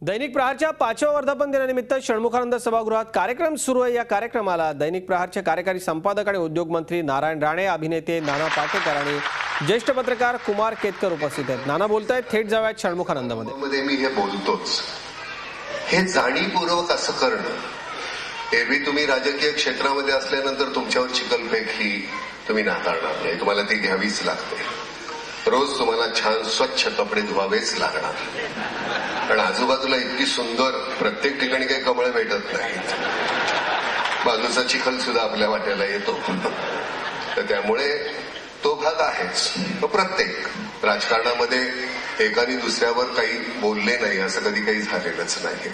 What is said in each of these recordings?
दैनिक प्रहारच्या 5व्या वर्धापन दिनानिमित्त षण्मुखानंद सभागृहात कार्यक्रम सुरू आहे। या कार्यक्रमाला दैनिक प्रहारचे कार्यकारी संपादक आणि उद्योग मंत्री नारायण राणे, अभिनेते नाना पाटेकर आणि ज्येष्ठ पत्रकार कुमार केतकर उपस्थित आहेत। नाना बोलतायत, थेट जाऊयात षण्मुखानंदमध्ये। मी हे बोलतोच, हे जाणीवपूर्वक असं करणं, एरवी तुम्ही राजकीय क्षेत्रामध्ये असल्यानंतर तुमच्यावर चिखलफेक ही तुम्ही नाकारणार नाही, तुम्हाला ती घ्यावीच लागते। रोज तुम्हाला छान स्वच्छ कपडे धुवावेच लागणार, कारण आजूबाजूला इतकी सुंदर प्रत्येक ठिकाणी काही कमळ भेटत नाहीत, बाजूचा चिखल सुद्धा आपल्या वाट्याला येतो। तर त्यामुळे तो भाग आहेच। प्रत्येक राजकारणामध्ये एकाने दुसऱ्यावर काही बोलले नाही असं कधी काही झालेलंच नाही।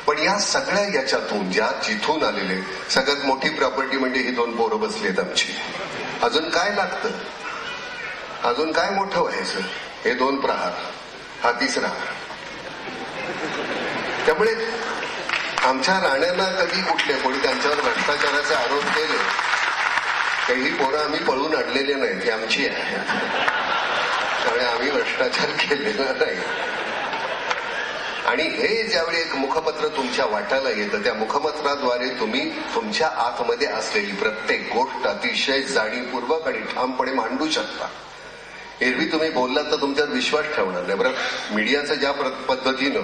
पण या सगळ्या याच्यातून जिथून आलेले सगळ्यात मोठी प्रॉपर्टी म्हणजे ही 2 पोरं बसलीत आमची। अजून काय लागतं? अजून काय मोठं व्हायचं? हे 2 प्रहार, हा 3रा। त्यामुळे आमच्या राण्यांना कधी कुठले कोणी त्यांच्यावर भ्रष्टाचाराचे आरोप केले, काही पोरं आम्ही पळून आणलेले नाहीत, ही आमची आहे, त्यामुळे आम्ही भ्रष्टाचार केलेला नाही। आणि हे ज्यावेळी एक मुखपत्र तुमच्या वाट्याला येतं, त्या मुखपत्राद्वारे तुम्ही तुमच्या आतमध्ये असलेली प्रत्येक गोष्ट अतिशय जाणीवपूर्वक आणि ठामपणे मांडू शकता। एरवी तुम्ही बोललात तर तुमच्यावर विश्वास ठेवणार नाही। बरं, मीडियाचं ज्या पद्धतीनं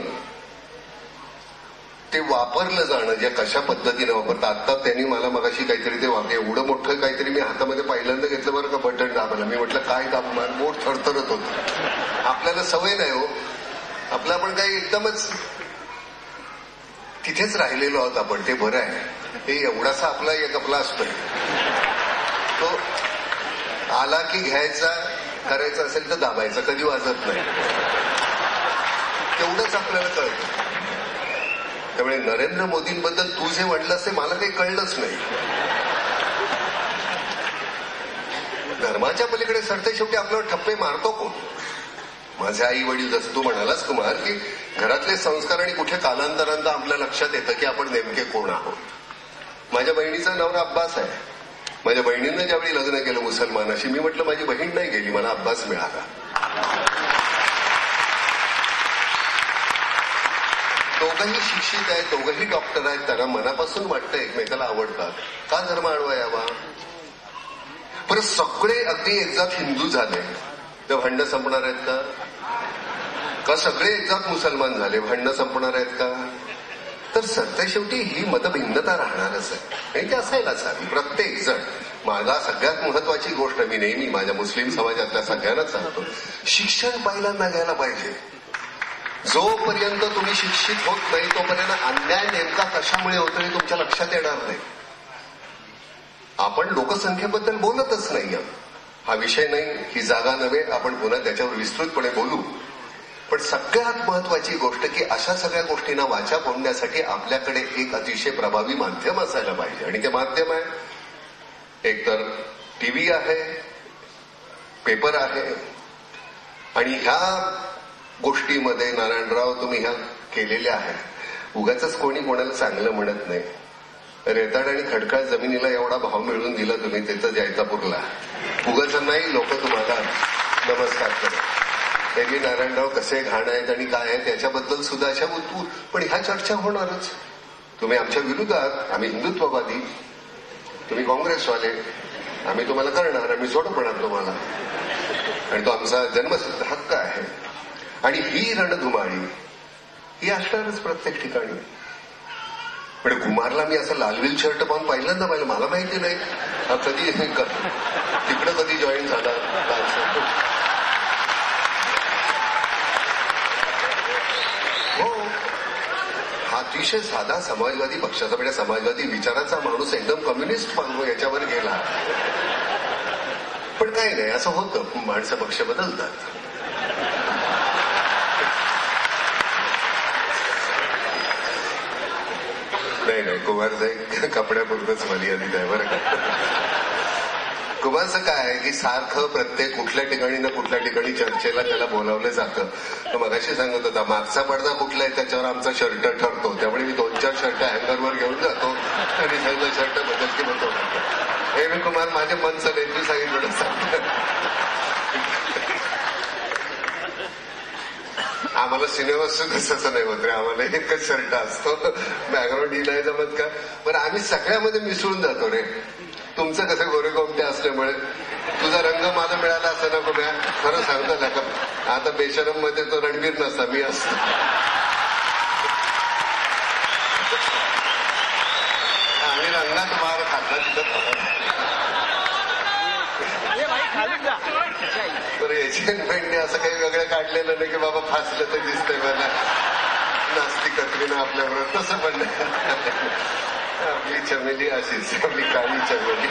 ते वापरलं जाणं, ज्या कशा पद्धतीनं वापरतं, आता त्यांनी मला मगाशी काहीतरी ते वापरे एवढं मोठं काहीतरी मी हातामध्ये पहिल्यांदा घेतलं बरं का, बटन दाबलं। मी म्हटलं काय दाबणार, बोट थरथरत होतं। आपल्याला सवय नाही हो, आपलं आपण काही एकदमच तिथेच राहिलेलो आहोत आपण, ते बरं आहे। ते एवढासा आपला एक आपला असतोय, तो आला की घ्यायचा, करायचं असेल तर दाबायचं, कधी वाजत नाही, तेवढंच आपल्याला कळतं। त्यामुळे नरेंद्र मोदींबद्दल तू जे म्हटलंस ते मला काही कळलंच नाही। धर्माच्या पलीकडे सरते शेवटी आपल्यावर ठप्पे मारतो कोण? माझे आई वडील, जसं तू म्हणालास कुमार, की घरातले संस्कार आणि कुठे कालांतरांत आपल्या लक्षात येतं की आपण नेमके कोण आहोत। माझ्या बहिणीचा नवरा अब्बास आहे। माझ्या बहिणीनं ज्यावेळी लग्न केलं मुसलमानाशी, मी म्हटलं माझी बहीण नाही गेली, मला अब्बास मिळाला। दोघंही शिक्षित आहेत, दोघंही डॉक्टर आहेत, त्यांना मनापासून वाटतं एकमेकाला आवडतात, का धर्म आडवा यावा? परत सगळे अगदी एकजात हिंदू झाले तर भांडणं संपणार आहेत का? का सगळे एकजात मुसलमान झाले, भांडणं संपणार आहेत का? तर सरते शेवटी ही मतभिन्नता राहणारच आहे, आणि ते असायलाच हवी। प्रत्येक जण, माझा सगळ्यात महत्वाची गोष्ट मी नेहमी माझ्या मुस्लिम समाजातल्या सगळ्यांनाच सांगतो, शिक्षण पहिल्यांदा घ्यायला पाहिजे। जोपर्यंत तुम्ही शिक्षित होत नाही तोपर्यंत अन्याय नेमका कशामुळे होतो हे तुमच्या लक्षात येणार नाही। आपण लोकसंख्येबद्दल बोलतच नाही, हा विषय नाही, ही जागा नव्हे, आपण पुन्हा त्याच्यावर विस्तृतपणे बोलू। पण सगळ्यात महत्वाची गोष्ट की अशा सगळ्या गोष्टींना वाचा फोडण्यासाठी आपल्याकडे एक अतिशय प्रभावी माध्यम असायला पाहिजे, आणि ते माध्यम आहे एकतर टीव्ही आहे, पेपर आहे। आणि ह्या गोष्टीमध्ये नारायणराव तुम्ही ह्या केलेल्या आहेत। उगाच कोणी कोणाला चांगलं म्हणत नाही। रेताड आणि खडकाळ जमिनीला एवढा भाव मिळवून दिला तुम्ही तिथं जैतापूरला, उगाच नाही लोक तुम्हाला नमस्कार करत। त्यांनी नारायणराव कसे घाण आहेत आणि काय आहेत त्याच्याबद्दल सुद्धा अशा उतू, पण ह्या चर्चा होणारच। तुम्ही आमच्या विरोधात, आम्ही हिंदुत्ववादी, तुम्ही काँग्रेसवाले, आम्ही तुम्हाला करणार, आम्ही सोडवणार तुम्हाला, आणि तो आमचा जन्मसिद्ध हक्क आहे। आणि ही रणधुमाळी ही असणारच प्रत्येक ठिकाणी। पण कुमारला मी असं लालविल शर्ट पाहून पहिल्यांदा पाहिलं, मला माहिती नाही हा कधी तिकडं कधी जॉईन झाला। हो, हा अतिशय साधा समाजवादी पक्षाचा, म्हणजे समाजवादी विचाराचा माणूस एकदम कम्युनिस्ट याच्यावर गेला। पण काही नाही, असं होतं, माणसं पक्ष बदलतात। नाही, कुमारचं कपड्यापुरतच मर्यादित आहे बरं का। कुमारचं काय आहे की सारखं प्रत्येक कुठल्या ठिकाणी ना कुठल्या ठिकाणी चर्चेला त्याला बोलावलं जातं। तर मगाशी सांगत होता, मागचा पडदा कुठला आहे त्याच्यावर आमचा शर्ट ठरतो, त्यामुळे मी 2-4 शर्ट हँगरवर घेऊन जातो आणि सगळं शर्ट बदल की म्हणतो। हे मी कुमार माझे मन चालेल, तू सांगितलं आम्हाला सिनेमा कसं नाही होत रे, आम्हाला एकच शर्ट असतो, बॅकग्राऊंड ही नाही जमत का. बरं आम्ही सगळ्यामध्ये मिसळून जातो रे. तुमचं कसं गोरेकोमटे असल्यामुळे तुझा रंग मला मिळाला असं नको म्या, खरं सांगतो ना का. आता बेशरम मध्ये तो रणबीर नसता, मी असतो. आम्ही रंगात मार खाल्ला तिथं. बरं एजंटमेंटने असं काही वेगळं काढलेलं नाही की बाबा फासलं तर दिसतंय मला, नास्ती कत्रीनं आपल्याबरोबर, तसं पण नाही. आपली चमेली अशीच, आपली काळी चमेली.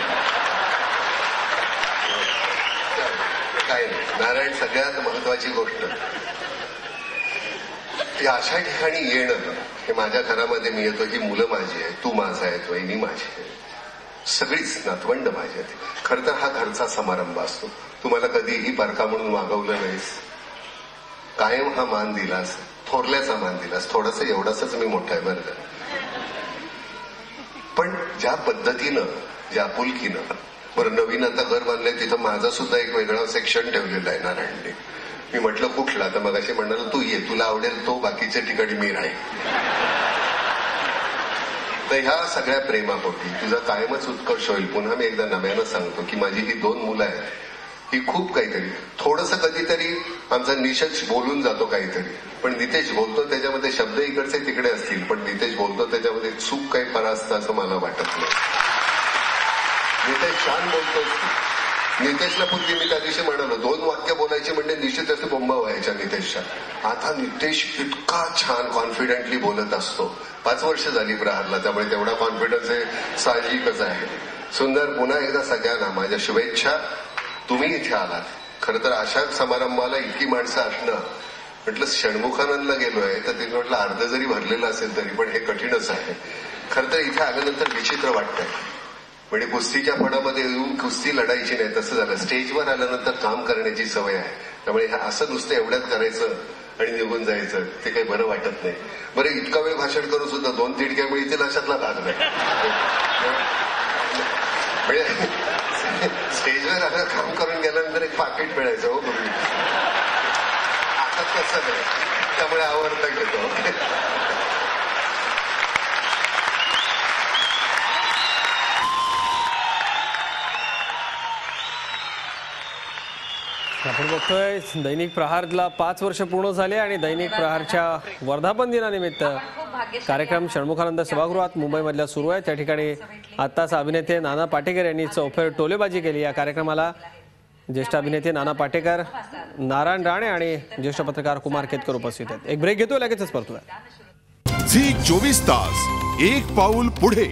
काय नाही, नारायण सगळ्यात महत्वाची गोष्ट या अशा ठिकाणी येणं. हे माझ्या घरामध्ये मी येतो, ही मुलं माझी आहे, तू माझा आहे, वहिनी माझी आहे, सगळीच नातवंड माझी आहेत. खरं तर हा घरचा समारंभ असतो. तुम्हाला कधीही बारका म्हणून वागवलं नाहीस, कायम हा मान दिलास, थोरल्याचा मान दिलास. थोडस एवढाच मी मोठा आहे बरं का, पण ज्या पद्धतीनं, ज्या आपुलकीनं. बरं नवीन आता घर बांधलंय, तिथं माझा सुद्धा एक वेगळा सेक्शन ठेवलेला आहे नारायणने. मी म्हटलं कुठला, तर मगाशी म्हणाल तू ये, तुला आवडेल तो, बाकीच्या ठिकाणी मी राहील. तर ह्या सगळ्या प्रेमापोटी तुझा कायमच उत्कर्ष होईल. पुन्हा मी एकदा नव्यानं सांगतो की माझी ही 2 मुलं आहेत, ही खूप काहीतरी, थोडंसं कधीतरी आमचा निशेष बोलून जातो काहीतरी, पण नितेश बोलतो त्याच्यामध्ये शब्द इकडचे तिकडे असतील, पण नितेश बोलतो त्याच्यामध्ये चूक काही फरक असतं असं मला वाटत नाही. नितेश छान बोलतो. नितेशला पूर्वी मी त्या दिवशी म्हणालो 2 वाक्य बोलायची म्हणजे निश्चित असं बोंबा व्हायच्या नितेशच्या. आता नितेश इतका छान कॉन्फिडेंटली बोलत असतो. 5 वर्ष झाली प्रहारला, त्यामुळे तेवढा कॉन्फिडन्स हे साहजिकच आहे. सुंदर, पुन्हा एकदा सगळ्यांना माझ्या शुभेच्छा. तुम्ही इथे आलात. खरं तर अशा समारंभाला इतकी माणसं असणं, म्हटलं षण्मुखानंदला गेलोय तर तिथे म्हटलं अर्ध जरी भरलेलं असेल तरी पण हे कठीणच आहे. खरं तर इथे आल्यानंतर विचित्र वाटतंय. म्हणजे कुस्तीच्या फडामध्ये येऊन कुस्ती लढायची नाही, तसं झालं. स्टेजवर आल्यानंतर काम करण्याची सवय आहे, त्यामुळे असं नुसतं एवढ्यात करायचं आणि निघून जायचं ते काही बरं वाटत नाही. बरं इतका वेळ भाषण करून सुद्धा 2 तिडक्या मिळतील अशातला भाग नाही. म्हणजे स्टेजवर आलं, काम करून गेल्यानंतर एक पाकिट मिळायचं हो पूर्वी. आता तसं नाही, त्यामुळे आवडता घेतो. आपण बघतोय दैनिक प्रहारला 5 वर्ष पूर्ण झाले आणि दैनिक प्रहारच्या वर्धापन दिनानिमित्त कार्यक्रम षण्मुखानंद सभागृहात मुंबईमधल्या सुरू आहे. त्या ठिकाणी आत्ताच अभिनेते नाना पाटेकर यांनी चौफेर टोलेबाजी केली. या कार्यक्रमाला ज्येष्ठ अभिनेते नाना पाटेकर, नारायण राणे आणि ज्येष्ठ पत्रकार कुमार केतकर उपस्थित आहेत. एक ब्रेक घेतोय, लगेचच परतूया. झी 24 तास, एक पाऊल पुढे.